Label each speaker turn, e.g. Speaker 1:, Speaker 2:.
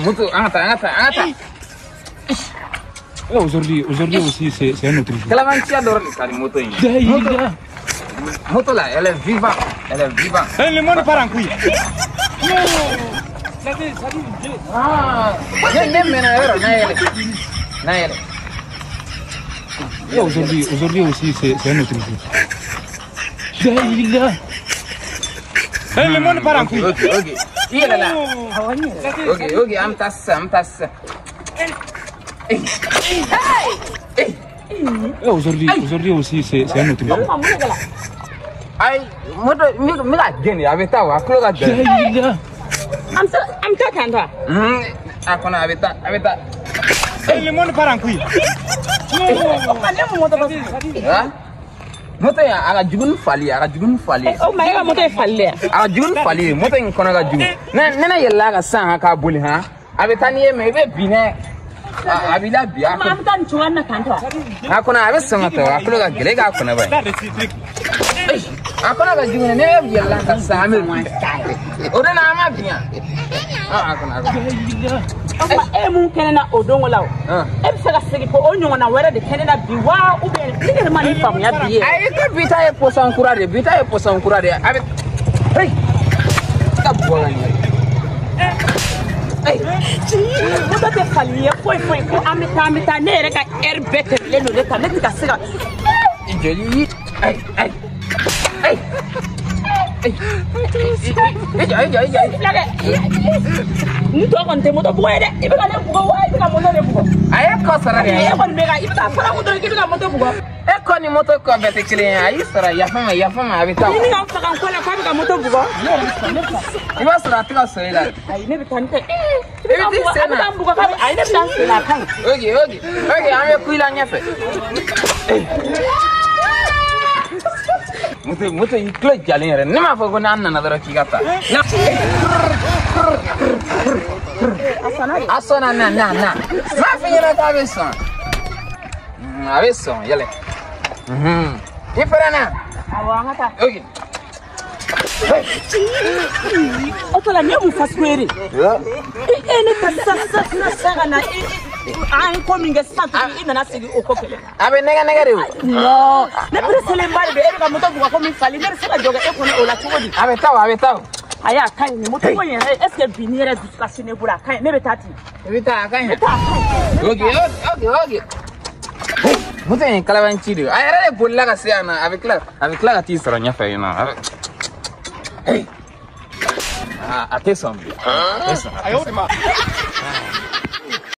Speaker 1: Moto, angata.
Speaker 2: Aujourd'hui aussi, c'est un autre jour.
Speaker 1: Kalabantchi adore les motos. Moto là, elle est vivante.
Speaker 2: Le monde part en couille. Aujourd'hui aussi, c'est un autre jour. Le monde part en couille.
Speaker 1: Ok. Il est là. Ok, I'm tasse.
Speaker 2: Aujourd'hui aussi, c'est un autre jour.
Speaker 1: Ay, moto, mi la geni, abeta wa, klo ga geni.
Speaker 3: I'm talking to her.
Speaker 1: Akona abeta.
Speaker 2: Le monde part en couille.
Speaker 1: Moto ya aga jugun fali.
Speaker 3: Oh my God, moto falle.
Speaker 1: Aga jugun fali, moto in kona ga jugun. Nena yella ga san ka boli ha. Abeta ni me be bine. Abila biya.
Speaker 3: I'm done to one kanto.
Speaker 1: Akona abe sangato, aklo ga gele ga akona ba. Akona ga jugun ne yella ga san me. Ode na ma biya. Akona.
Speaker 3: Mun kenena odongola. Fega segi po onyo na wera de kenena biwa ube ni mani famu ya biye.
Speaker 1: Ai ka bita e posan kurade. Abe. Hey. Ka bola ni. Hey.
Speaker 3: Moto te falie foi ko amita ne reka erbete le no leta ne tika sega.
Speaker 1: Ijeli. Ai.
Speaker 3: Nito konte moto buede ibika ne bugo wa ibika moto ne bugo
Speaker 1: Aye ko sara de
Speaker 3: aye kon mega ibika fara moto ibika moto bugo
Speaker 1: ko ni moto ko bete client ayi sara ya fama abita
Speaker 3: ni ngam faka kola ko ibika moto bugo
Speaker 1: iba sara tika sara la
Speaker 3: ayi ne bitante
Speaker 1: ebiti sena
Speaker 3: bugo ka ayi ne bitante la kan
Speaker 1: oge ame kuila nyefe moto iklo jalen re ne ma fogo na anna na dara kigata Asona na. Ma finyera ka beson. Abeson, yele. Diferana.
Speaker 3: awangata
Speaker 1: Okay.
Speaker 3: otola ne mu faskwere ene kasa na an kominga satu ina na sigi okokele
Speaker 1: Abe nega rew.
Speaker 3: no ne presele mbali be ere ka moto buka komi fali ne sega joga e kono ola chodi
Speaker 1: Abe taw.
Speaker 3: aya kai ni moto ko yen est-ce que binire discussion ne bura kai ne betati
Speaker 1: Evita kan. Okay. Moto en kalabantchi de. Ayere bolla ka se ana avec la ti sara nya fa yina. Hey. Attention. Ayo ma.